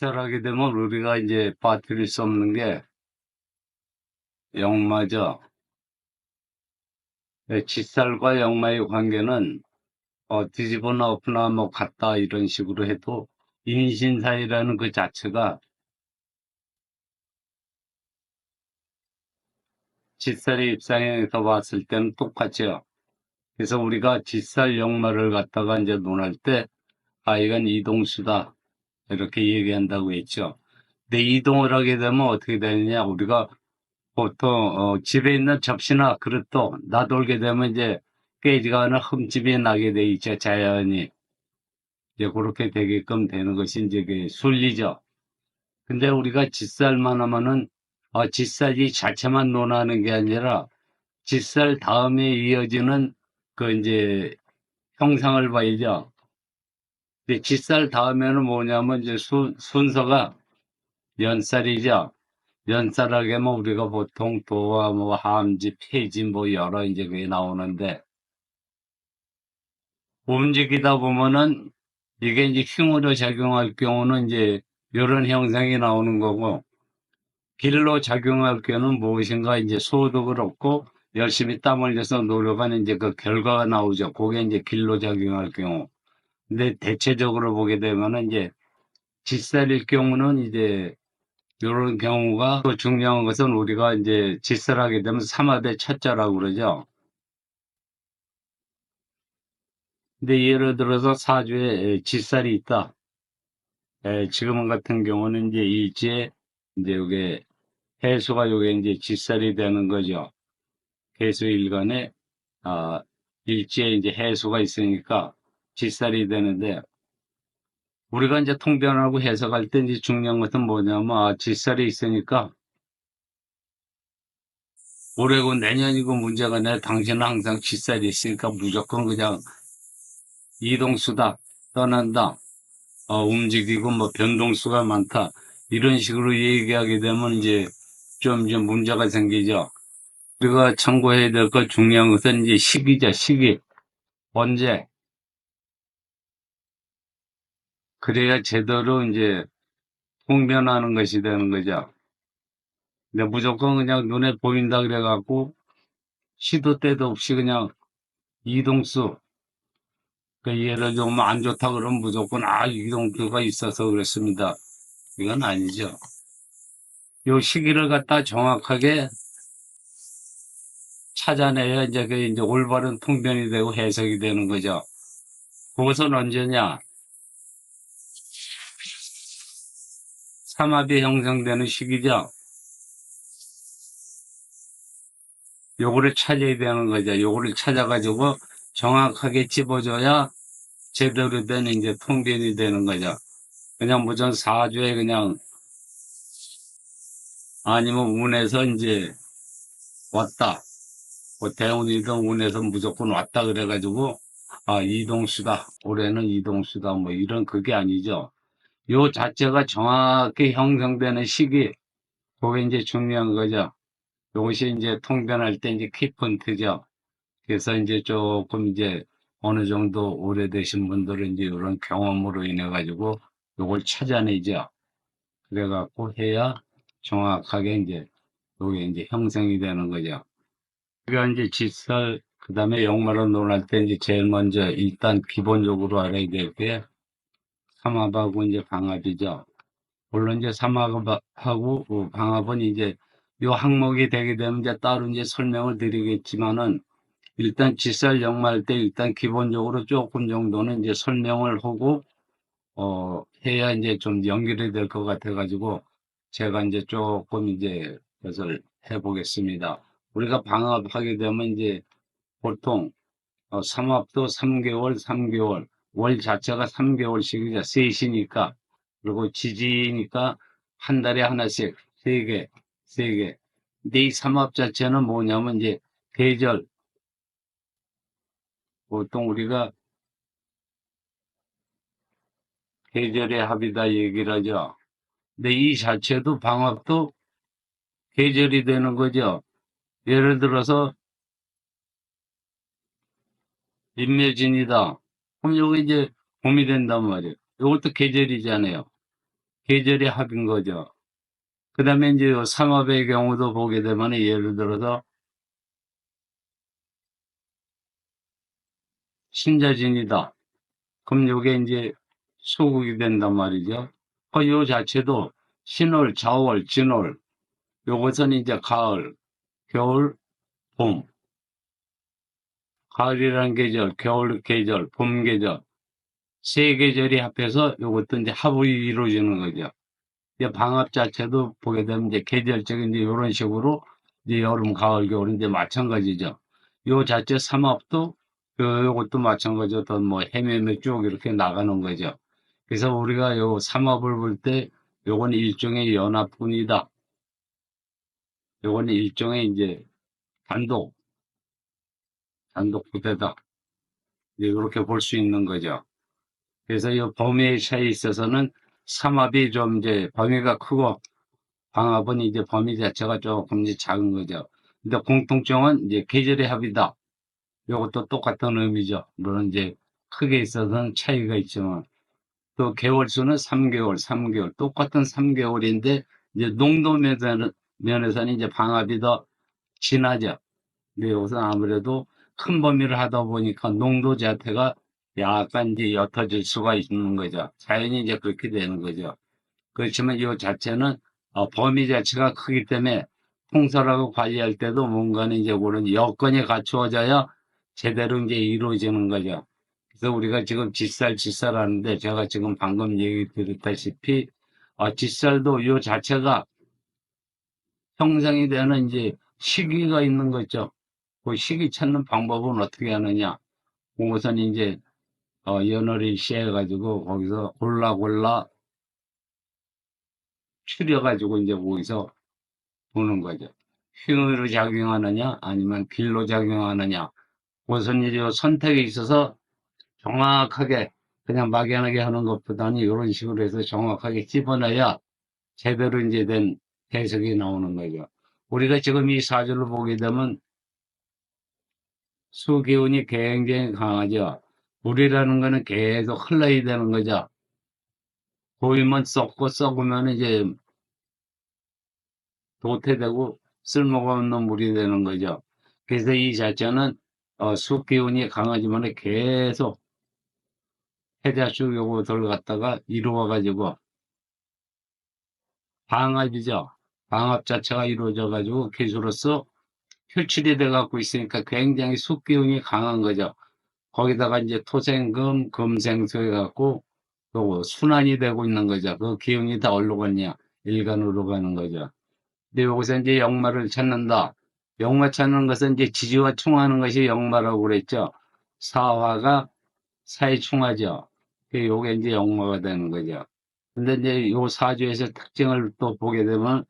짓살하게 되면 우리가 이제 빠뜨릴 수 없는 게 역마죠. 네, 짓살과 역마의 관계는 뒤집어나 엎으나 뭐 같다 이런 식으로 해도 인신사이라는 그 자체가 짓살의 입장에서 봤을 때는 똑같죠. 그래서 우리가 짓살 역마를 갖다가 이제 논할 때, 이건 이동수다. 이렇게 얘기한다고 했죠. 근데 이동을 하게 되면 어떻게 되느냐. 우리가 보통, 집에 있는 접시나 그릇도 놔돌게 되면 이제 깨지거나 흠집이 나게 돼 있죠. 자연히. 이제 그렇게 되게끔 되는 것이 이제 그 순리죠. 근데 우리가 짓살만 하면은, 짓살이 자체만 논하는 게 아니라 짓살 다음에 이어지는 그 이제 형상을 봐야죠. 근데 짓살 다음에는 뭐냐면 이제 순서가 연살이죠. 연살하게 뭐 우리가 보통 도와 뭐 함지, 폐지 뭐 여러 이제 그게 나오는데 움직이다 보면은 이게 이제 힘으로 작용할 경우는 이제 이런 형상이 나오는 거고 길로 작용할 경우는 무엇인가 이제 소득을 얻고 열심히 땀 흘려서 노력하는 이제 그 결과가 나오죠. 그게 이제 길로 작용할 경우. 근데 대체적으로 보게 되면은 이제 짓살일 경우는 이제 이런 경우가 또 중요한 것은 우리가 이제 짓살하게 되면 삼합의 첫자라고 그러죠. 근데 예를 들어서 사주에 짓살이 있다. 지금 같은 경우는 이제 일지에 이제 요게 해수가 요게 이제 짓살이 되는 거죠. 해수 일간에 일지에 이제 해수가 있으니까 짓살이 되는데 우리가 이제 통변하고 해석할 때 이제 중요한 것은 뭐냐면 짓살이 있으니까 올해고 내년이고 문제가 아니라 당신은 항상 짓살이 있으니까 무조건 그냥 이동수다, 떠난다, 움직이고 뭐 변동수가 많다. 이런 식으로 얘기하게 되면 이제 좀 이제 문제가 생기죠. 우리가 참고해야 될 것 중요한 것은 이제 시기죠, 시기. 언제. 그래야 제대로 이제 통변하는 것이 되는 거죠. 근데 무조건 그냥 눈에 보인다 그래갖고 시도 때도 없이 그냥 이동수, 그 예를 들면 안 좋다 그러면 무조건 이동수가 있어서 그랬습니다. 이건 아니죠. 요 시기를 갖다 정확하게 찾아내야 이제 그 이제 올바른 통변이 되고 해석이 되는 거죠. 그것은 언제냐? 삼합이 형성되는 시기죠. 요거를 찾아야 되는 거죠. 요거를 찾아가지고 정확하게 집어줘야 제대로 된 이제 통변이 되는 거죠. 그냥 무전 사주에 그냥 아니면 운에서 이제 왔다. 뭐 대운이든 운에서 무조건 왔다 그래가지고 이동수다. 올해는 이동수다. 뭐 이런 그게 아니죠. 요 자체가 정확히 형성되는 시기, 그게 이제 중요한 거죠. 요것이 이제 통변할 때 이제 키포인트죠. 그래서 이제 조금 이제 어느 정도 오래되신 분들은 이제 이런 경험으로 인해 가지고 요걸 찾아내죠. 그래갖고 해야 정확하게 이제 요게 이제 형성이 되는 거죠. 우리가 이제 짓살, 그 다음에 역마로 논할 때 이제 제일 먼저 일단 기본적으로 알아야 될 게 삼합하고 이제 방합이죠. 물론 이제 삼합하고 방합은 이제 요 항목이 되게 되면 이제 따로 이제 설명을 드리겠지만은 일단 짓살 역마할 때 일단 기본적으로 조금 정도는 이제 설명을 하고 해야 이제 좀 연결이 될 것 같아 가지고 제가 이제 조금 이제 그것을 해 보겠습니다. 우리가 방합하게 되면 이제 보통 삼합도 3개월, 3개월, 월 자체가 3개월씩이죠. 셋이니까. 그리고 지지니까 한 달에 하나씩, 3개, 3개. 근데 이 삼합 자체는 뭐냐면 이제 계절, 보통 우리가 계절의 합이다 얘기를 하죠. 근데 이 자체도 방합도 계절이 되는 거죠. 예를 들어서 인묘진이다. 그럼 요거 이제 봄이 된단 말이에요. 요것도 계절이잖아요. 계절의 합인 거죠. 그 다음에 이제 요 삼합의 경우도 보게 되면 예를 들어서 신자진이다. 그럼 요게 이제 소국이 된단 말이죠. 요 자체도 신월, 자월, 진월, 요것은 이제 가을, 겨울, 봄. 가을이라는 계절, 겨울 계절, 봄 계절. 세 계절이 합해서 요것도 이제 합이 이루어지는 거죠. 이제 방학 자체도 보게 되면 이제 계절적인 이제 이런 식으로 이제 여름, 가을, 겨울 이제 마찬가지죠. 요 자체 삼합도 요것도 마찬가지로 어떤 뭐 헤매매 쭉 이렇게 나가는 거죠. 그래서 우리가 요 삼합을 볼 때 요건 일종의 연합군이다. 요건 일종의 이제 단독 부대다. 이렇게 볼 수 있는 거죠. 그래서 이 범위의 차이에 있어서는 삼합이 좀 이제 범위가 크고 방합은 이제 범위 자체가 조금 이제 작은 거죠. 근데 공통점은 이제 계절의 합이다. 이것도 똑같은 의미죠. 물론 이제 크게 있어서는 차이가 있지만 또 개월 수는 3개월 똑같은 3개월인데 이제 농도 면에서는 이제 방합이 더 진하죠. 근데 여기서 아무래도 큰 범위를 하다 보니까 농도 자체가 약간 이제 옅어질 수가 있는 거죠. 자연히 이제 그렇게 되는 거죠. 그렇지만 이 자체는 범위 자체가 크기 때문에 통솔하고 관리할 때도 뭔가는 이제 그런 여건이 갖추어져야 제대로 이제 이루어지는 거죠. 그래서 우리가 지금 짓살 하는데 제가 지금 방금 얘기 드렸다시피 짓살도 이 자체가 형성이 되는 이제 시기가 있는 거죠. 그 시기 찾는 방법은 어떻게 하느냐. 그것은 이제 연월이 씨해가지고 거기서 골라 추려가지고 이제 거기서 보는 거죠. 흉으로 작용하느냐 아니면 길로 작용하느냐. 그것은 이제 선택에 있어서 정확하게 그냥 막연하게 하는 것보다는 이런 식으로 해서 정확하게 집어넣어야 제대로 이제 된 해석이 나오는 거죠. 우리가 지금 이 사주를 보게 되면 수기운이 굉장히 강하죠. 물이라는 거는 계속 흘러야 되는 거죠. 보이면 썩고 썩으면 이제 도태되고 쓸모가 없는 물이 되는 거죠. 그래서 이 자체는 수기운이 강하지만 계속 해자축 요거들 갖다가 이루어 가지고 방합이죠. 방합 자체가 이루어져 가지고 기수로서 표출이 돼 갖고 있으니까 굉장히 수기운이 강한 거죠. 거기다가 이제 토생금, 금생수 해갖고 또 순환이 되고 있는 거죠. 그 기운이 다 어디로 갔냐? 일간으로 가는 거죠. 근데 여기서 이제 역마를 찾는다. 역마 찾는 것은 이제 지지와 충하는 것이 역마라고 그랬죠. 사화가 사에 충하죠. 요게 이제 역마가 되는 거죠. 근데 이제 요 사주에서 특징을 또 보게 되면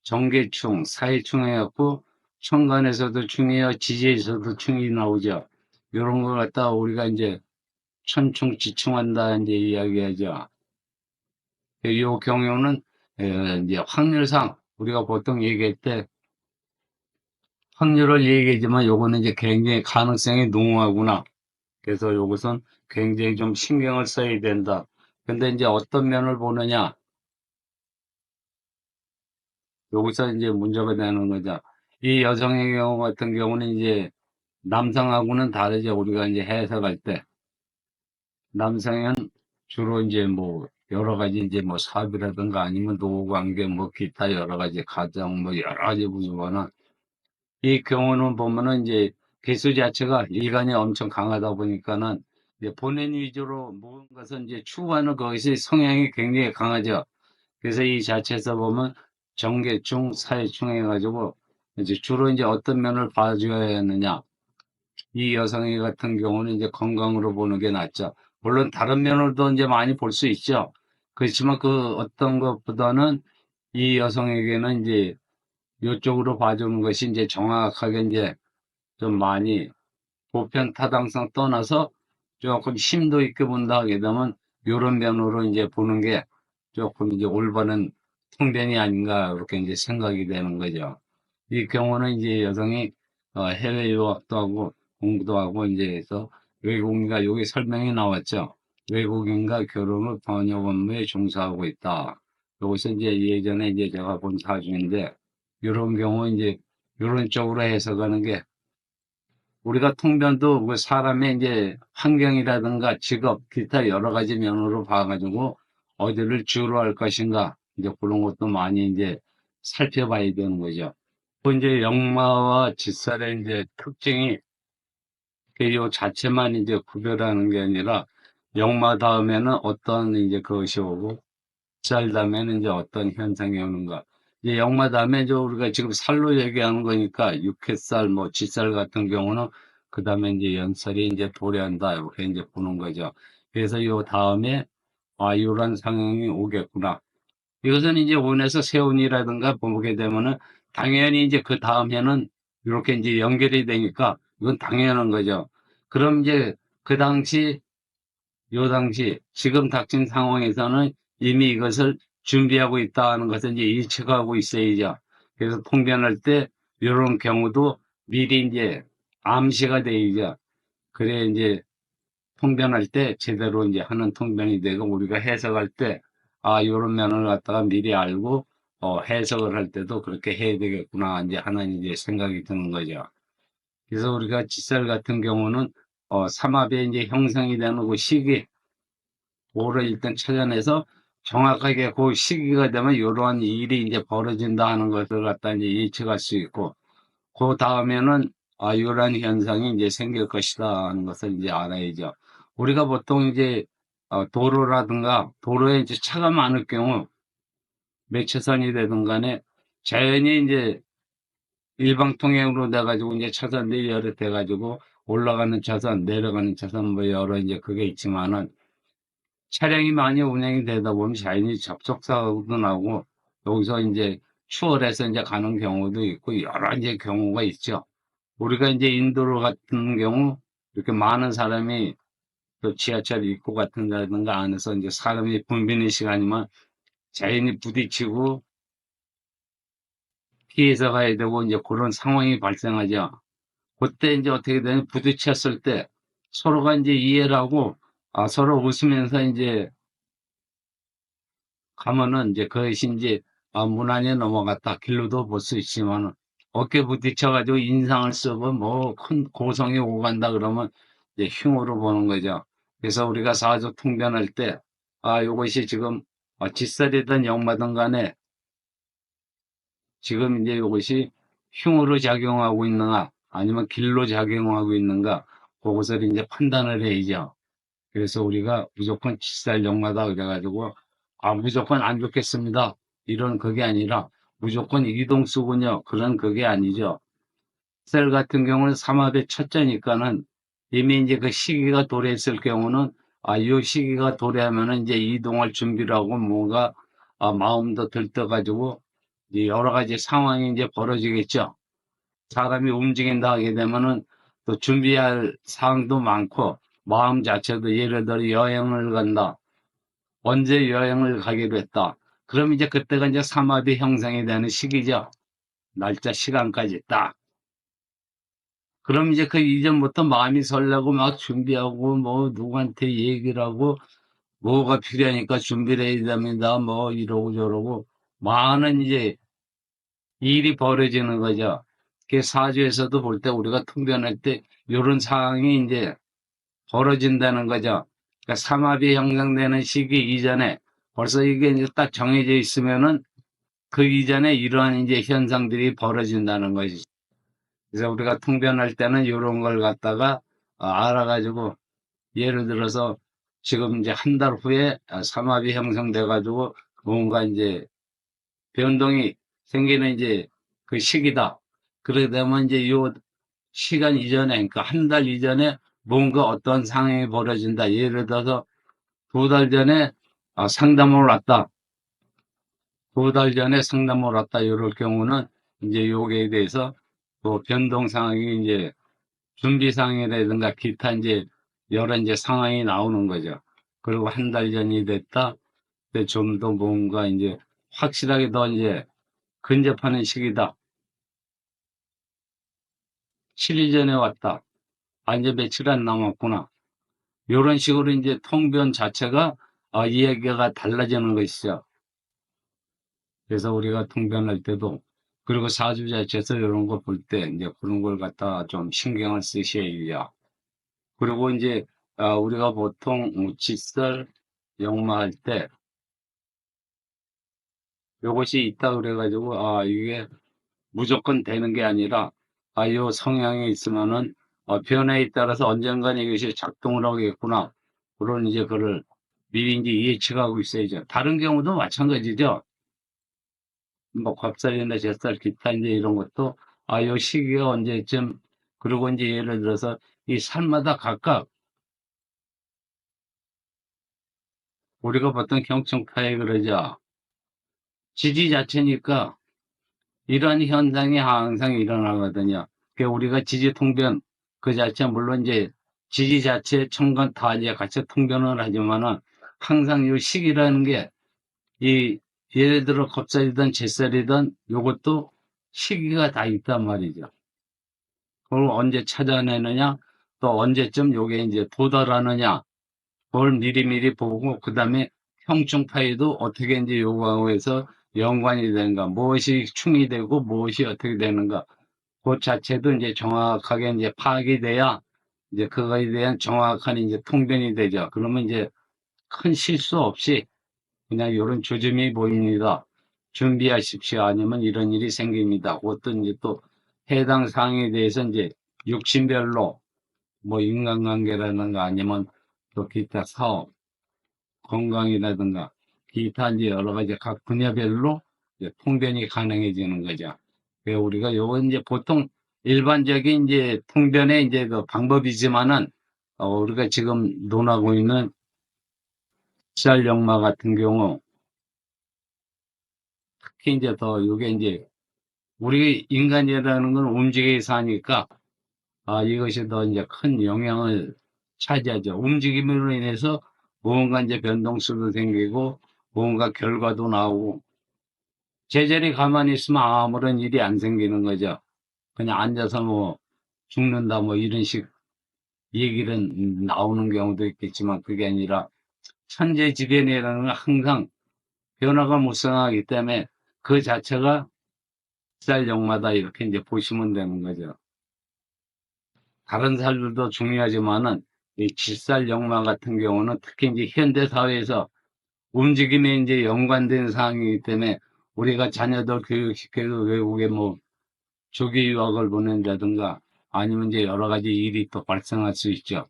정계충, 사회충 해갖고 천간에서도 충이요, 지지에서도 충이 나오죠. 요런 걸 갖다 우리가 이제 천충, 지충한다 이제 이야기하죠. 요 경우는 이제 확률상 우리가 보통 얘기할 때 확률을 얘기하지만 요거는 이제 굉장히 가능성이 농후하구나. 그래서 요것은 굉장히 좀 신경을 써야 된다. 근데 이제 어떤 면을 보느냐. 여기서 이제 문제가 되는 거죠. 이 여성의 경우 같은 경우는 이제 남성하고는 다르죠. 우리가 이제 해석할 때. 남성은 주로 이제 뭐 여러 가지 이제 뭐 사업이라든가 아니면 노후 관계 뭐 기타 여러 가지 가정 뭐 여러 가지 부분은 이 경우는 보면은 이제 개수 자체가 일간이 엄청 강하다 보니까는 이제 본인 위주로 모든 것은 이제 추구하는 것이 성향이 굉장히 강하죠. 그래서 이 자체에서 보면 정계충, 사회충 해가지고 이제 주로 이제 어떤 면을 봐줘야 하느냐. 이 여성의 같은 경우는 이제 건강으로 보는 게 낫죠. 물론 다른 면으로도 이제 많이 볼 수 있죠. 그렇지만 그 어떤 것보다는 이 여성에게는 이제 이쪽으로 봐주는 것이 이제 정확하게 이제 좀 많이 보편 타당성 떠나서 조금 심도 있게 본다 하게 되면 이런 면으로 이제 보는 게 조금 이제 올바른 통변이 아닌가 그렇게 이제 생각이 되는 거죠. 이 경우는 이제 여성이 해외 유학도 하고 공부도 하고 이제 해서 외국인과 여기 설명이 나왔죠. 외국인과 결혼을 번역 업무에 종사하고 있다. 여기서 이제 예전에 이제 제가 본 사주인데, 이런 경우 이제 이런 쪽으로 해석하는 게, 우리가 통변도 그 사람의 이제 환경이라든가 직업, 기타 여러 가지 면으로 봐가지고 어디를 주로 할 것인가, 이제 그런 것도 많이 이제 살펴봐야 되는 거죠. 그 이제 역마와 직살의 이제 특징이 요 자체만 이제 구별하는 게 아니라, 역마 다음에는 어떤 이제 그것이 오고, 직살 다음에는 이제 어떤 현상이 오는가. 이제 역마 다음에 이제 우리가 지금 살로 얘기하는 거니까, 육해살, 뭐 직살 같은 경우는 그 다음에 이제 연살이 이제 도래한다, 이렇게 이제 보는 거죠. 그래서 요 다음에 요런 상황이 오겠구나. 이것은 이제 원에서 세운이라든가 보게 되면은 당연히 이제 그 다음 해는 이렇게 이제 연결이 되니까 이건 당연한 거죠. 그럼 이제 그 당시, 요 당시, 지금 닥친 상황에서는 이미 이것을 준비하고 있다는 것을 이제 예측하고 있어야죠. 그래서 통변할 때 이런 경우도 미리 이제 암시가 되죠. 그래 이제 통변할 때 제대로 이제 하는 통변이 되고, 우리가 해석할 때, 요런 면을 갖다가 미리 알고, 해석을 할 때도 그렇게 해야 되겠구나, 이제 하는 이제 생각이 드는 거죠. 그래서 우리가 직살 같은 경우는, 삼합에 이제 형성이 되는 그 시기, 그거를 일단 찾아내서 정확하게 그 시기가 되면 이러한 일이 이제 벌어진다 하는 것을 갖다 이제 예측할 수 있고, 그 다음에는 이러한 현상이 이제 생길 것이다 하는 것을 이제 알아야죠. 우리가 보통 이제 도로라든가 도로에 이제 차가 많을 경우 매차선이 되든 간에 자연히 이제 일방통행으로 돼가지고 이제 차선들이 여러 돼가지고 올라가는 차선, 내려가는 차선 뭐 여러 이제 그게 있지만은, 차량이 많이 운행이 되다 보면 자연히 접촉사고도 나고, 여기서 이제 추월해서 이제 가는 경우도 있고 여러 이제 경우가 있죠. 우리가 이제 인도로 같은 경우 이렇게 많은 사람이 또 지하철 입구 같은 데라든가 안에서 이제 사람이 붐비는 시간이면 자연히 부딪히고 피해서 가야 되고 이제 그런 상황이 발생하죠. 그때 이제 어떻게 되냐면, 부딪혔을 때 서로가 이제 이해를 하고 서로 웃으면서 이제 가면은 이제 그것이 이제 무난히 넘어갔다, 길로도 볼 수 있지만, 어깨 부딪혀가지고 인상을 쓰고 뭐 큰 고성이 오간다 그러면 이제 흉으로 보는 거죠. 그래서 우리가 사주 통변할 때, 요것이 지금 직살이든 역마든 간에 지금 이제 요것이 흉으로 작용하고 있는가 아니면 길로 작용하고 있는가, 그것을 이제 판단을 해야죠. 그래서 우리가 무조건 직살 역마다 그래가지고 무조건 안 좋겠습니다, 이런 그게 아니라 무조건 이동수군요, 그런 그게 아니죠. 셀 같은 경우는 삼합의 첫째니까는 이미 이제 그 시기가 도래했을 경우는 이 시기가 도래하면은 이제 이동할 준비를 하고 뭔가 마음도 들떠가지고 여러 가지 상황이 이제 벌어지겠죠. 사람이 움직인다 하게 되면은 또 준비할 사항도 많고, 마음 자체도 예를 들어 여행을 간다. 언제 여행을 가기로 했다. 그럼 이제 그때가 이제 삼합이 형성이 되는 시기죠. 날짜, 시간까지 딱. 그럼 이제 그 이전부터 마음이 설레고 막 준비하고 뭐 누구한테 얘기를 하고 뭐가 필요하니까 준비를 해야 됩니다, 뭐 이러고 저러고 많은 이제 일이 벌어지는 거죠. 그 사주에서도 볼 때 우리가 통변할 때 이런 상황이 이제 벌어진다는 거죠. 그러니까 삼합이 형성되는 시기 이전에 벌써 이게 이제 딱 정해져 있으면은 그 이전에 이러한 이제 현상들이 벌어진다는 것이죠. 그래서 우리가 통변할 때는 이런 걸 갖다가 알아가지고, 예를 들어서 지금 이제 한 달 후에 삼합이 형성돼 가지고 뭔가 이제 변동이 생기는 이제 그 시기다. 그러게 되면 이제 요 시간 이전에, 그러니까 한 달 이전에 뭔가 어떤 상황이 벌어진다. 예를 들어서 두 달 전에 상담을 왔다. 두 달 전에 상담을 왔다. 이럴 경우는 이제 요기에 대해서 또 변동 상황이 이제 준비 상황이라든가 기타 이제 여러 이제 상황이 나오는 거죠. 그리고 한 달 전이 됐다. 좀 더 뭔가 이제 확실하게 더 이제 근접하는 시기다. 7일 전에 왔다. 이제 며칠 안 남았구나. 요런 식으로 이제 통변 자체가 이야기가 달라지는 것이죠. 그래서 우리가 통변할 때도, 그리고 사주자체에서 이런 거 볼 때, 이제 그런 걸 갖다가 좀 신경을 쓰셔야. 그리고 이제, 우리가 보통, 직설, 역마할 때, 요것이 있다 그래가지고, 이게 무조건 되는 게 아니라, 요 성향이 있으면은, 변화에 따라서 언젠간 이것이 작동을 하겠구나. 그런 이제 그를 미리 이제 예측하고 있어야죠. 다른 경우도 마찬가지죠. 뭐, 곽살이나 젖살, 기타 이제 이런 것도, 요 시기가 언제쯤, 그리고 이제 예를 들어서 이 살마다 각각 우리가 보통 경청타에 그러죠. 지지 자체니까 이러한 현상이 항상 일어나거든요. 그러니까 우리가 지지 통변 그 자체 물론 이제 지지 자체 천간 다 이제 같이 통변을 하지만은 항상 이 시기라는 게 이 예를 들어 겁살이든 잿살이든 요것도 시기가 다 있단 말이죠. 그걸 언제 찾아내느냐 또 언제쯤 요게 이제 도달하느냐 그걸 미리미리 보고 그다음에 형충파에도 어떻게 이제 요거하고 해서 연관이 되는가 무엇이 충이 되고 무엇이 어떻게 되는가 그 자체도 이제 정확하게 이제 파악이 돼야 이제 그거에 대한 정확한 이제 통변이 되죠. 그러면 이제 큰 실수 없이 그냥 이런 조짐이 보입니다. 준비하십시오. 아니면 이런 일이 생깁니다. 어떤 이제 또 해당 사항에 대해서 이제 육신별로 뭐 인간관계라든가 아니면 또 기타 사업, 건강이라든가 기타 이제 여러 가지 각 분야별로 이제 통변이 가능해지는 거죠. 그래서 우리가 요건 이제 보통 일반적인 이제 통변의 이제 그 방법이지만은 우리가 지금 논하고 있는 쌀역마 같은 경우 특히 이제 더 이게 이제 우리 인간이라는 건 움직여 사니까 이것이 더 이제 큰 영향을 차지하죠. 움직임으로 인해서 무언가 이제 변동수도 생기고 무언가 결과도 나오고 제자리 가만히 있으면 아무런 일이 안 생기는 거죠. 그냥 앉아서 뭐 죽는다 뭐 이런 식 얘기는 나오는 경우도 있겠지만 그게 아니라 천재지변이라는 건 항상 변화가 무성하기 때문에 그 자체가 쌀역마다 이렇게 이제 보시면 되는 거죠. 다른 살들도 중요하지만은 이 질살역마 같은 경우는 특히 이제 현대 사회에서 움직임에 이제 연관된 사항이기 때문에 우리가 자녀들 교육시켜서 외국에 뭐 조기 유학을 보낸다든가 아니면 이제 여러 가지 일이 또 발생할 수 있죠.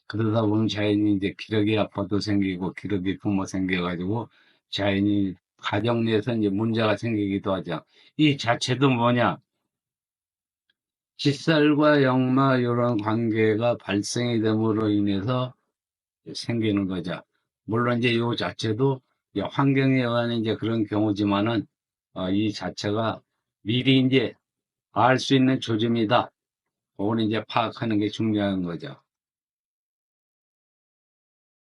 그러다 보면 자연히 이제 기러기 아빠도 생기고 기러기 부모 생겨가지고 자연히 가정 내에서 이제 문제가 생기기도 하죠. 이 자체도 뭐냐? 직살과 역마 이런 관계가 발생이 됨으로 인해서 생기는 거죠. 물론 이제 요 자체도 이제 환경에 의한 이제 그런 경우지만은 이 자체가 미리 이제 알 수 있는 조짐이다. 그걸 이제 파악하는 게 중요한 거죠.